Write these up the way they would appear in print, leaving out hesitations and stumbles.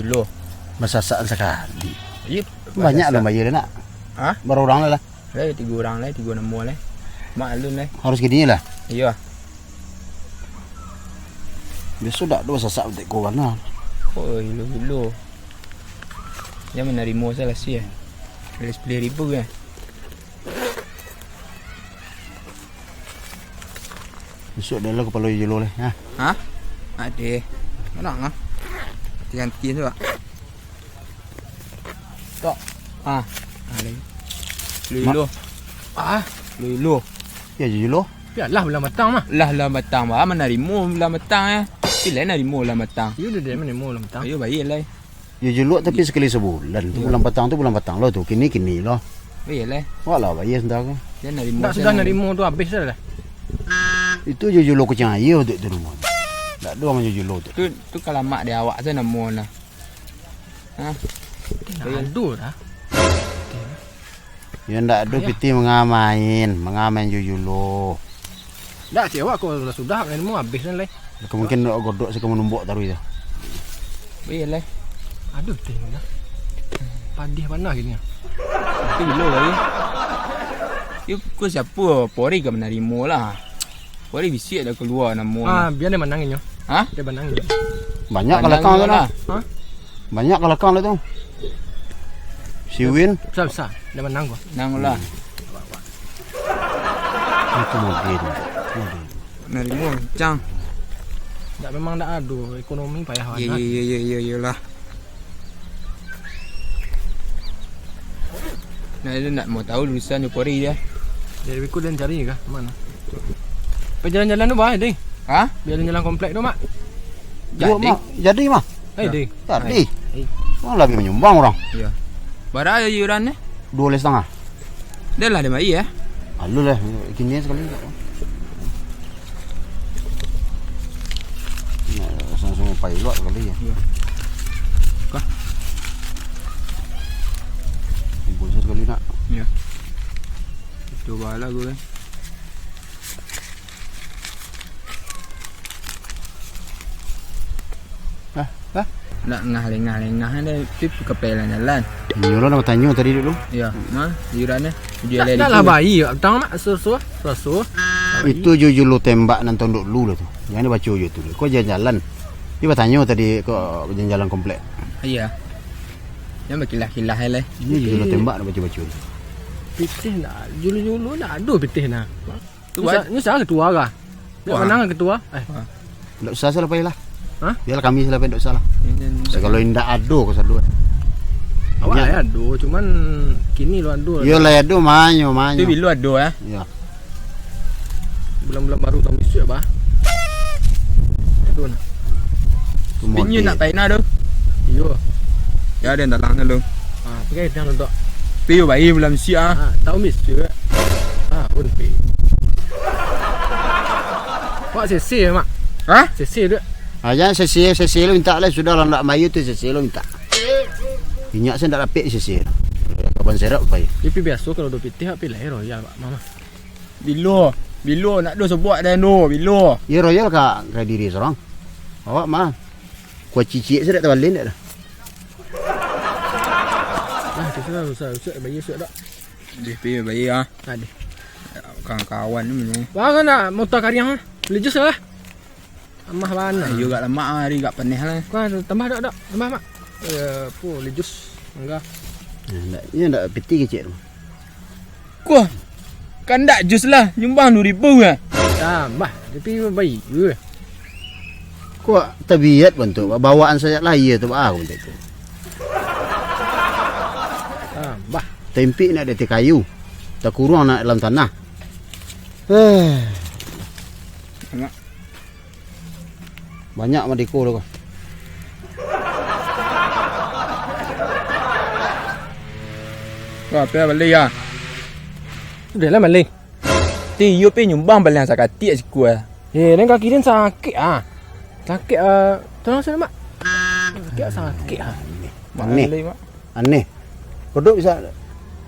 Loh, Masasaan sekali. iya Banyak lah bayar nak. Hah? Berapa orang lah? Lah 3 orang lah, 3 nama lah. Maklum lah. Harus gini lah. Iya. Besok tak dua sasak untuk kau mana. Oh, ilo. Dia menerima saya lah sih. 10,000 kan. Besok dah lah kepala jelo lah. Ha. Hah? Ada. Mana ah? Ganti tu ah. Tak. Ah. Ada. Lulu. Ah, Lulu. Ya jelo. biarlah bulan matang mah. Lah matang bah menerima bulan matang Pilih nerima bulan matang. You dah mana mau bulan matang. Ayo baik lah. Ya jelo tapi sekali sebulan. Tu bulan petang tu bulan petang lah tu. Kini lah. Baik lah. Walau bayar sendak. Dia nerima. Tak sudah nerima tu habis dah lah. Itu je jelo kecang air untuk tu rumah. Tak dua macam jelo tu. Tu kalau mak dia awak saya nama lah. Ha? Aduh dah. Ya ndak ada piti mengamen jelo. Dah siapa kau sudah nerima habis dah lah. Kemungkinan nak godok saya menumbuk taruh itu. Baik lah. Aduh tengok dah. Padih panah gini. Tu dulu lagi. You kau siapa? Pori ke menerima lah. Pori bisik dah keluar nama. Ah, biar dia menangin yo. Ha? Dia menangin. Banyak kalau kau tu lah. Ha? Banyak kalau kau tu. Si Win Besar. Dia menang gua. Nang lah. itu mungkin. Nerima cang. Tak memang tak aduh ekonomi payah Ya lah. Nah, dia nak mau tahu lulusan dia Pori dia. Dia ikut dan cari kah? Mana? Pergi jalan-jalan tu bah, ding. Ha? Jalan-jalan komplek tu mak. Jadi mah. Eh, ding. Jadi. Oh lebih menyumbang orang. Ya. Berapa yuran ni? 2,5. Dah lah dia mai ya. Alu lah, gini sekali. Ya, langsung pilot kali ya. Ya. Kah? Ibu sekali nak. Ya. Coba lah gue. Hah? Nak ngah-lengah ni tip kepelan jalan. Nyuruh nak tanya tadi dulu. Ya, mah yuran ni. Jual Dah lah bayi, tang mak susu. Itu jujur lu tembak nonton dulu lah tu. Jangan dibaca je tu. Kau jalan-jalan. Dia bertanya tadi kau jalan-jalan komplek. Iya. Yang berkilah-kilah lah. Ini jujur lu tembak nak baca-baca. Pitih nak, julu-julu nak aduh pitih nak. Tu buat. Ni saya ketua kah? Dia Wah. menang ketua. Tak usah salah payah lah. Ha? Biar kami salah payah tak salah. Kalau indah ado kau sadua. Awak ya aduh, cuman kini lu aduh. Yo lah ado manyo. Tu bilu ado ya. Ya. Bulan-bulan baru tahun besok bah. Aduh nah. Pinyu nak paina tu. Iyo. Ya dia tak lang lu. Ah, pakai tang dok. Piu bayi belum siap. Ah, tahun besok. Ah, pun pi. Wak sesi mak. Ha? Sesi tu. Aja sesi lu minta lah sudah lah nak mayu tu sesi lu minta. Minyak saya tak dapat sesi. Kapan serap payah. Tapi biasa kalau duk pitih api lahir royal pak mama. Bilu nak do sebuat dah no bilu. Ya royal kak diri seorang. Awak mah. Kuat cicik saya tak terbalik dah. Ah, susah bayi susah dak. Dia piu bayi ah. Ada. Kawan-kawan ni. Bang nak motor kariang beli jus lah. Amah mana? Ayo gak lemak hari gak penih lah. Kan tambah dak tambah mak. Pu beli jus enggak. Ya tak peti kecil tu. Kuah. Kan tak jus lah nyumbang 2,000 kan. Tambah tapi bayi je. Kuat tabiat bentuk bawaan saya lah ya tu aku bentuk tu. Tambah. Tempe nak ada kayu. Tak kurang nak dalam tanah. Mak. Banyak madiko tu kau. Kau apa balik ya? Sudah lah maling. Ti yo pe nyumbang balik sakati siku ah. Dan kaki dia sakit ah. Sakit tolong saya mak. Sakit ah. Aneh. Balik mak. Aneh. Kodok bisa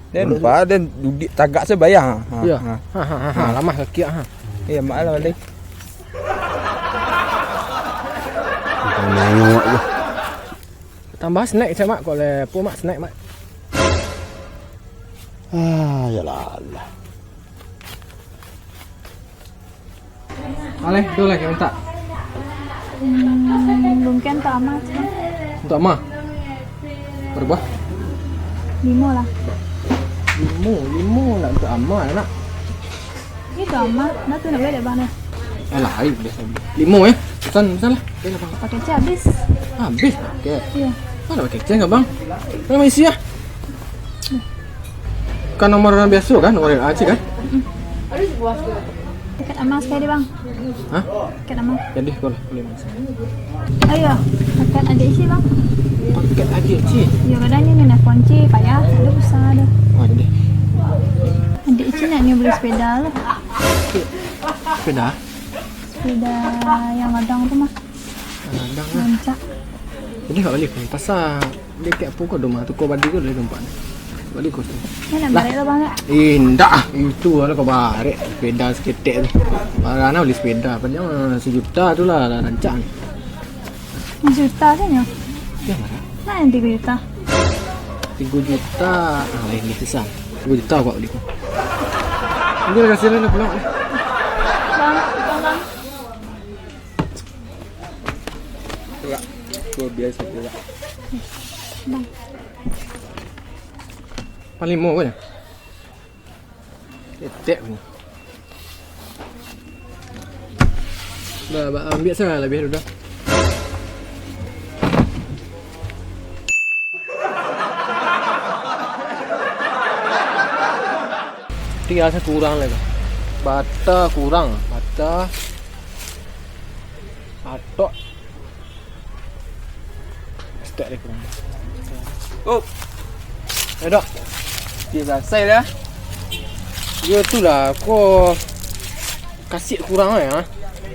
Dan lupa dan duduk tagak saya bayar. Ya. Lama kaki ha. Ya mak lah balik. Nengok je. Tambah snack saya mak kalau pu mak snack mak. Yalah. Ale, tu lah yang minta. Mungkin tak amat. Untuk ma. Berapa? 5 lah. Limo nak untuk ama nak. Ini tak amat. Nak tu nak beli bang ni. Alah, air boleh saya. 5 Pesan lah. Okey lah bang. Pakai cek habis. Habis okey. Ya. Mana pakai cek enggak bang? Mana isi ah? Kan nomor biasa kan? Nomor Acik kan? Dekat amat sekali bang. Hah? Dekat amat. Jadi boleh masuk. Ayo. Dekat ada isi bang. Paket adik cik. Ya kadang ni nak kunci payah. Ada besar ada. Oh jadi. Adik isi nak ni beli sepeda lah. Sepeda. Sepeda yang ladang tu mah. Landang lah. Lancak. Jadi kat balik pasal dia kat apa kau rumah tu kau balik kau dari tempat ni. Balik kau tu. Ni nak balik lah bang. Indah itu lah kau barik sepeda seketek tu. Mana beli sepeda padahal 1 juta tu lah rancak ni. 1 juta saja. Ya mana? Nak yang 3 juta. 3 juta. Lain ni besar. 3 juta kau beli kau. Ini dah kasih lah pulang. Bang. Enggak. Gua biasa juga. Bang. Paling mau kan? Ketek ni. Dah ambil sana lebih dah. Tinggal saya kurang lagi. Bata kurang. Bata. Atok. Stek lagi kurang. Oh, Dok. dia selesai dah. Dia tu lah kau kasih kurang ha?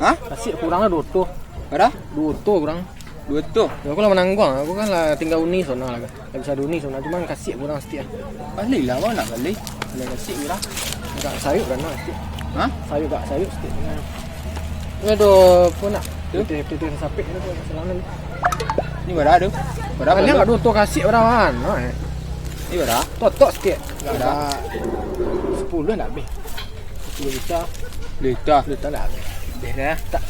Ha? Kasih kurang lah 2 tu. Berapa? 2 tu kurang. 2 tu. Aku lah menanggung. Aku kan lah tinggal uni sana lah. Tak bisa uni sana. Cuma kasih kurang sikit lah. Balik lah bang nak balik. Boleh kasih kurang. Agak sayur kan lah sikit. Ha? Sayur sikit. Ini ada pun nak. Titik sapik ni pun selalu ni. Ni berapa tu? Berapa? Kalian kat 2 tu kasih berapa kan? Ni berapa? Tok sikit. Berapa? 10 nak habis. 10 juta. Lita. 10 juta nak habis. Dah dah. Tak.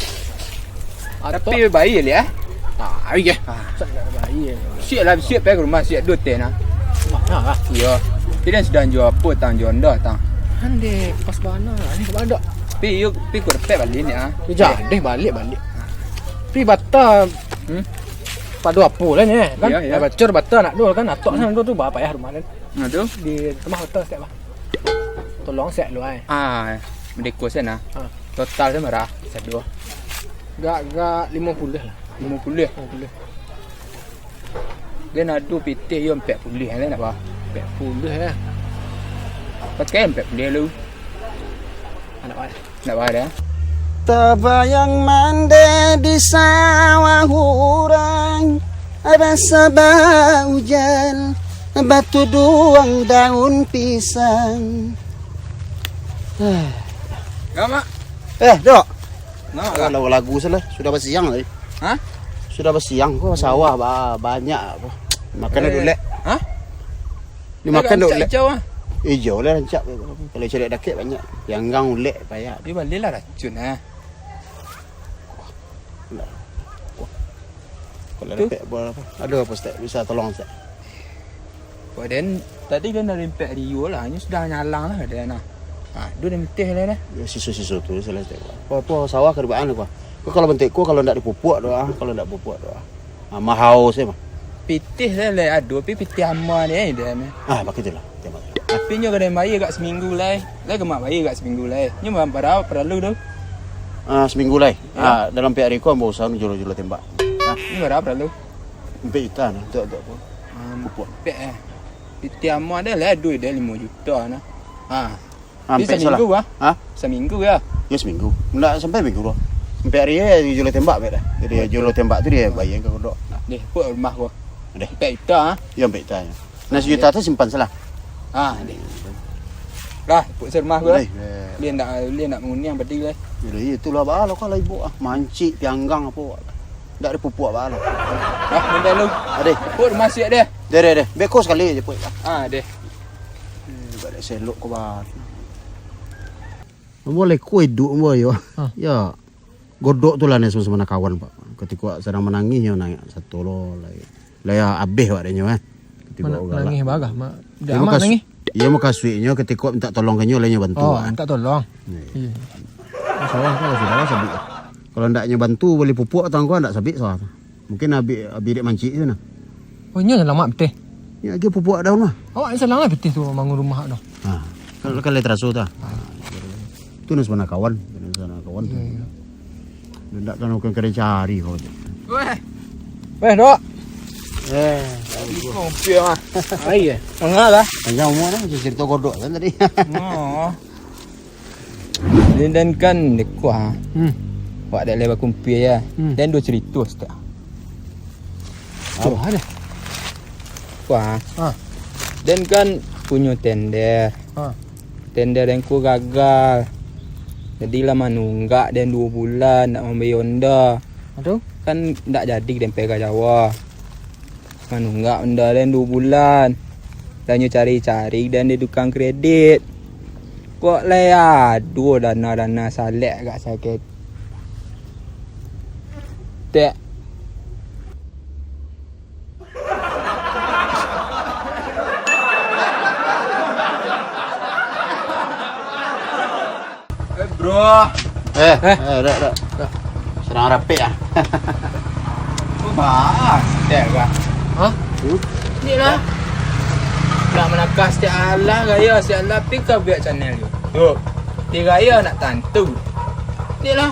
Tapi bayi lah. Ah, iya. Sangat baik. Siap lah, siap pergi ke rumah, siap 2 ten lah. Mana lah? Ya. Dia sedang jual apa tang jual dah tang. Ande pas mana? Ni ke mana? Pi yuk pi ku repet balik ni ah. Dia deh balik. Pi bata padu apa lah ni kan? Ya, ya. Bacor bata nak dul kan? Atok sana tu berapa ya rumah ni? Nah tu. Di rumah hotel set bah. Tolong set lu ai. Ah, mendeko sana. Ha. Total tu berapa? Satu. Gak 50 lah. 50. 50. Dia nak tu PT yo 40 lah nak apa? 40 lah. Pakai 40 lu. Anak ai. Nak apa dah? Terbayang mande di sawah orang, ada sabah hujan, batu duang daun pisang. Gama. Dok. Nak Kalau lagu salah sudah bersiang tadi. Ha? Sudah bersiang kok sawah banyak apa. Makan dulu lek. Ha? Ni makan dulu lek. Hijau ah. Hijau lah rancak. Kalau cari dakit banyak. Yang gang ulek payah. Dia balik lah racun ah. Kalau Tu? dapat apa? Ada apa Ustaz? Bisa tolong Ustaz? Badan tadi dia nak rempet Rio lah, ni sudah nyalang lah dia nak. Ha, dia dah mentih lah dah. Ya sisu-sisu tu salah Ustaz. Apa sawah kerbaan apa? Kau kalau bentik kau kalau ndak dipupuk doa, kalau ndak pupuk doa. Mahau saya mah. Pitih lah ada, tapi pitih ama ni dia ni. Begitulah. Tengok. Tapi nyo kadang bayar kat seminggu lah. Lah kemak bayar kat seminggu lah. Nyo berapa perlu tu? Seminggu lai. Dalam pihak Riko ambo usaha jual-jual tembak. Ni berapa perlu? 4 juta nah. Tu apa? Pupuk. Pek pitih ama dia lah duit dia 5 juta nah. Ni Sampai seminggu salah. ah. Seminggu ya. Ya seminggu. Ndak sampai minggu doh. Sampai hari dia jual tembak bet dah. Jadi jual tembak tu dia bayar ke kodok. Deh, put rumah gua. Deh. 4 juta ah. Ya 4 juta. Nah 1 juta tu simpan salah. Ha, dek. Dah, put sermah gua. Lai. Lian nak menguniang badi lah. Jadi itulah balo kalau ibu mancik pianggang apa. Ndak ada pupuk balo. Dah, benda lu. Ade. Put masih dia. Deh. Beko sekali je put. Ah, deh. Balik selok ke bar. Boleh kue duk boy yo. Ya. Godok tu lah ni sama-sama kawan pak. Ketika sedang menangis yo nangis satu lo lai. Lai abeh wak denyo Ketika Nangis bagah mak. Dia Dia amat nangis. Ia mau kasihnya ketika minta tolong kenyo lainnya bantu. Oh, minta tolong. Iya. Soalnya kalau sudah sabik. Kalau ndaknya bantu boleh pupuk atau engkau ndak sabik soal. Mungkin abi dek mancik sana. Oh, ini lama betul. Ya dia pupuk daun mah. Awak ni salah betul tu bangun rumah tu. Ha. Kalau terasu ta. Tu nas mana kawan, sana kawan. Ndak kan kau kena cari kau. Weh, dok. Kopi ah. Ai eh. Enggak lah. Panjang umur dah cerita godok kan tadi. Oh. Dan kan dekwa. Wak dah lebar kumpi ya. Dan dua cerita setiap. Oh, ada. Wah. Ha. Dan kan punya tender. Ha. Tender yang ku gagal. Jadi lama nunggak dan 2 bulan nak ambil Honda. Aduh. Kan tak jadi dempel ke Jawa. Manunggak Honda dan 2 bulan. Dan cari-cari dan dia tukang kredit. Kok le aduh dana salek kat sakit. Tak. Bro. Dah. Serang rapik ah. Bahas tak kah? Ha? Ni lah. Nak menakah setiap Allah gaya setiap Allah pergi ke biar channel tu. Tuh. Dia gaya nak tantu. Ni lah.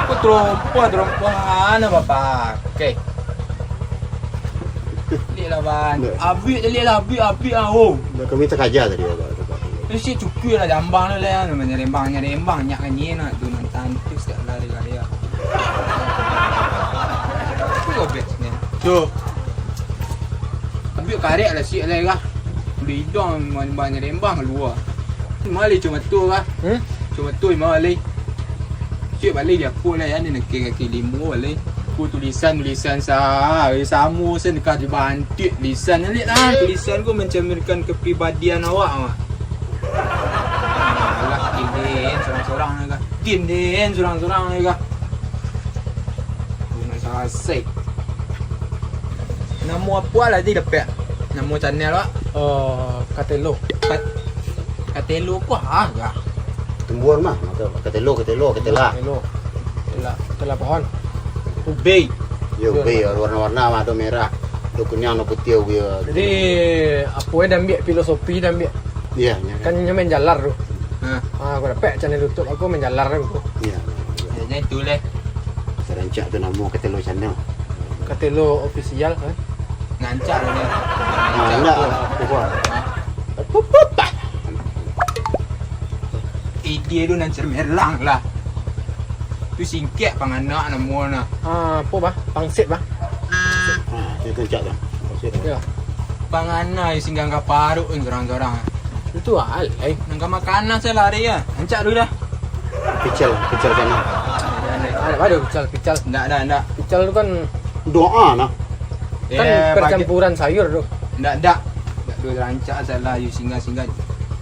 Aku terompa apa pakai. Ni lah ban. Abi tadi lah abi ah oh. Dah kami tak ajar tadi. Mesti cukup lah jambang tu lah. Namanya rembang nyak kan ni nak tu nak tantu setiap Allah dia gaya. Aku bet ni. Tuh. Ambil karek lah siap lah kah. Bidang banyak rembang keluar. Mali cuma tu kah. Cuma tu mali. Siap balik dia pun lah yang ni nak kaki limau balik. Aku tulisan sah. Samu sen dekat di bantik tulisan ni lah. Tulisan ku mencerminkan kepribadian awak mah. Alah kinden sorang-sorang ni kah. Kinden sorang-sorang ni kah. Nak selesai. Nama apa lah dia dapat? Nama channel awak? Katelo. Katelo ku agak. Tumbuhan mah. Ketelo. Katela pohon. Ubay. Yo be warna-warna mah ada merah. Ada kunyang, ada putih dia. Jadi apa yang ambil filosofi dan ambil Iya, kan main jalar tu. Ha. Aku dapat channel YouTube aku main jalar tu. Iya. Jadi tu leh. Serancak tu nama Ketelo channel. Katelo official kan. Ngancak dia. Enggak. Bukan. Dia tu nak cermerlang lah. Tu singkat panganak nama nak. Apa bah? Pangsit bah. Dia kencak tu. Ya. Panganak yang singgah ke parut kan sorang-sorang. Itu hal. Nangka makanan saya lari ya. Ngancak dulu dah. Pical channel. Ada pical. Enggak. Pical tu kan Doa nah. kan percampuran sayur tu. Enggak. Dua rancak salah you singgah-singgah.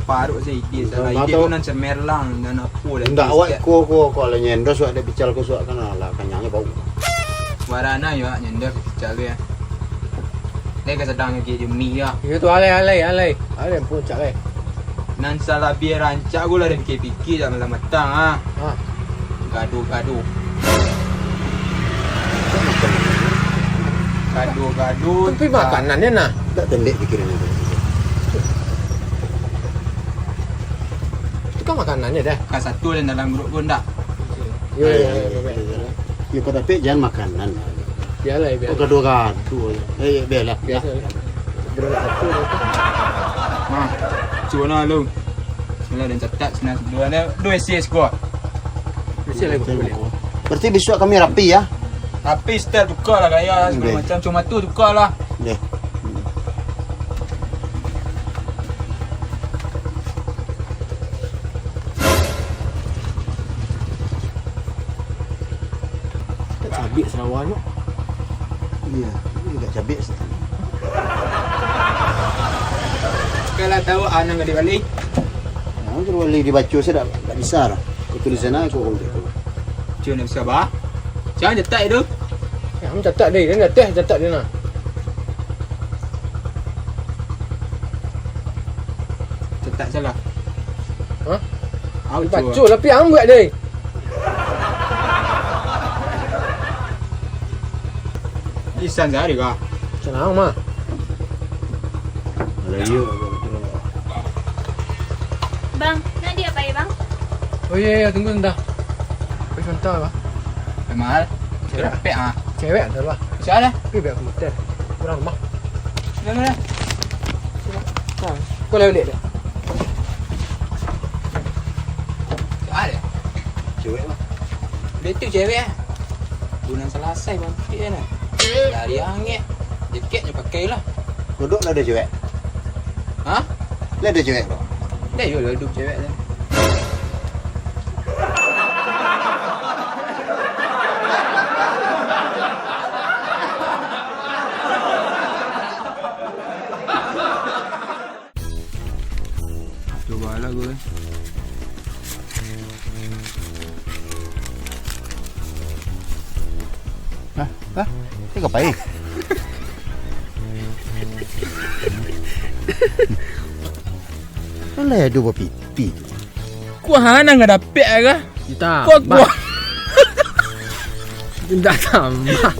Parut saya ide salah. Ide tu nak cermerlang dan apa dah. Enggak awak ko kalau nyendos ada pical ko suak kan lah kanyangnya bau. Warana ya nyender pical ya. Dia sedang lagi jemi ya. Itu alai. Ada pun cak leh. Nan salah biar rancak gula dan fikir sama matang ah. Gaduh. Tapi makanannya nah. Tak tendek pikiran itu. Itu kan makanannya dah. Kan satu dan dalam grup pun tak. Ya. Ya kau tapi jangan makanan. Biarlah. Oh gaduh. Biarlah. Biasa. Berat satu tu. Cuma lu. Bila dan catat senang dua SS gua. Mesti lagi boleh. Berarti besok kami rapi ya. Tapi style tukar lah gaya segala macam. Cuma tu tukar lah. Deh. cabai Sarawak. Iya, ini gak cabai. Kalau tahu anak nggak dibalik. Nah, kalau boleh dibaca saya tak bisa lah. Tulisan aku kalau gitu. Chưa nak sabar. Jangan jetak itu. Kamu catat dia, dia teh catat dia nak. Jetak salah. Ha? Aku Baca lah piang buat dia. Lisan sehari kah? Senang mah. Ada iya. Bang, nanti apa ya bang? Oh iya, tunggu sebentar. Pergi sebentar lah. Mahal. Capek ah. Cewek ada lah. Siapa? Pergi biar aku hotel. Kurang rumah. Mana? Kau lewat dia. Ada. Cewek lah. Dia tu cewek ah. Bulan selesai bang. Dia nak. Dari angin. Jaketnya pakai lah. Duduk lah ada cewek. Hah? Lah ada cewek bro. Dah yo hidup cewek tu. Coba lah gue. Hah? Ini ngapain? Alah ada buat pipi. Kau hana nggak dapet kah? Kita. Kau. Tidak tambah.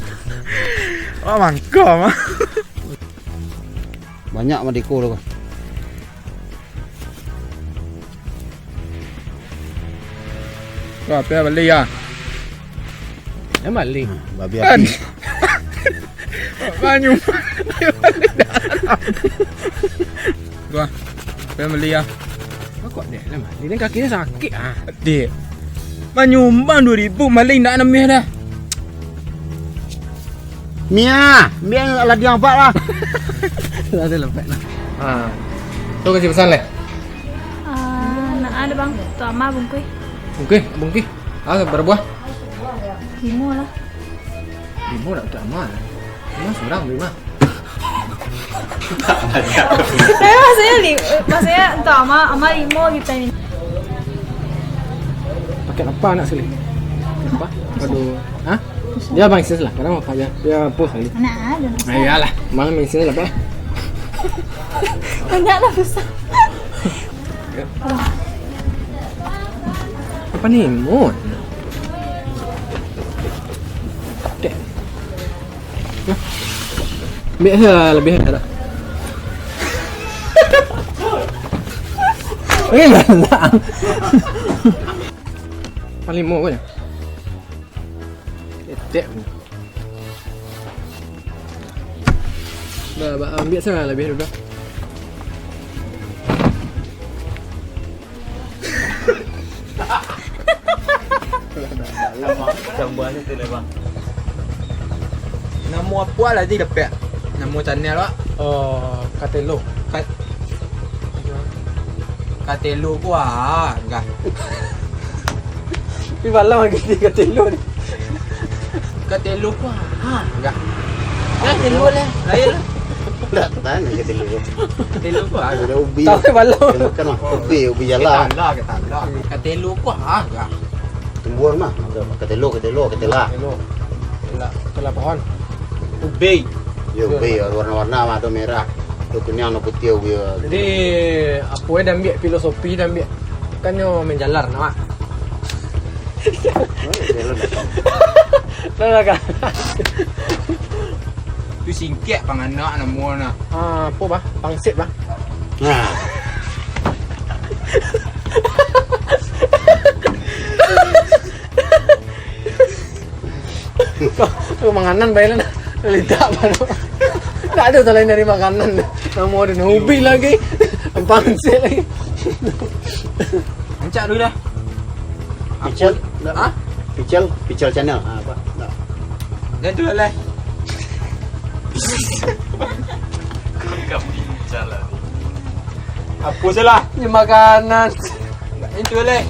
Oh mangkau mah. Banyak mah deko tu. Kau apa beli ya? Yang maling. Babi Kan. api. Banyu. Gua. Apa beli ya? Kau kok dia lah maling. Dia kakinya sakit ah. Dek. Menyumbang 2,000 maling nak 6 dah. Mia lah dia apa lah. Dah ada lepek lah. Ah. Tu kasih pesan leh. Nak ada bang, tu ama bungkui. Bungki. Ah, berapa buah? 5 lah. 5 tak aman. Mas seorang 5. Maksudnya tu ama 5 kita ni. Pakai apa nak sekali? Apa? Aduh. Hah? Dia bang sis lah. Kadang apa dia? Dia post kali. Nak ada. Ayalah, malam isi lah pak. Banyak lah besar. Apa ni? Mon. Dek. Ya. Biasa lebih ada. Ini mana? Paling mau kan? Dek. Ambil sana lebih dulu. Sambuan itu lah bang. Nama apa lah dia dapat? Nama channel lah. Oh, Katelo. Katelo kuah, enggak. Tapi malam lagi dia Katelo ni. Katelo kuah, enggak. Katelo lah, lain lah. Tak tanya kita dulu. Katelo kuah. Ada ubi. Tahu malam. Makan mah ubi jalan. Ketala. Katelo kuah, enggak. Tumbuhan mah. Ketelo. Telah pohon. Ubi. Yo ubi warna-warna mah ada merah. Tu kuning no putih ubi. Jadi apa yang ambil filosofi dan ambil kan yo menjalar nama. Dah kan. Tu singkit pang anak nama na. Ah, apa bah? Pangsit bah. Nah. Tu makanan bayaran. Lidah baru. Tak ada selain dari makanan. Nama dia ubi lagi. Pangsit lagi. Ancak dulu dah. Pichel. Ha? Pichel channel. Ah, apa? Tak. Dan tu lah. Apa salah? Ini makanan. Itu lah.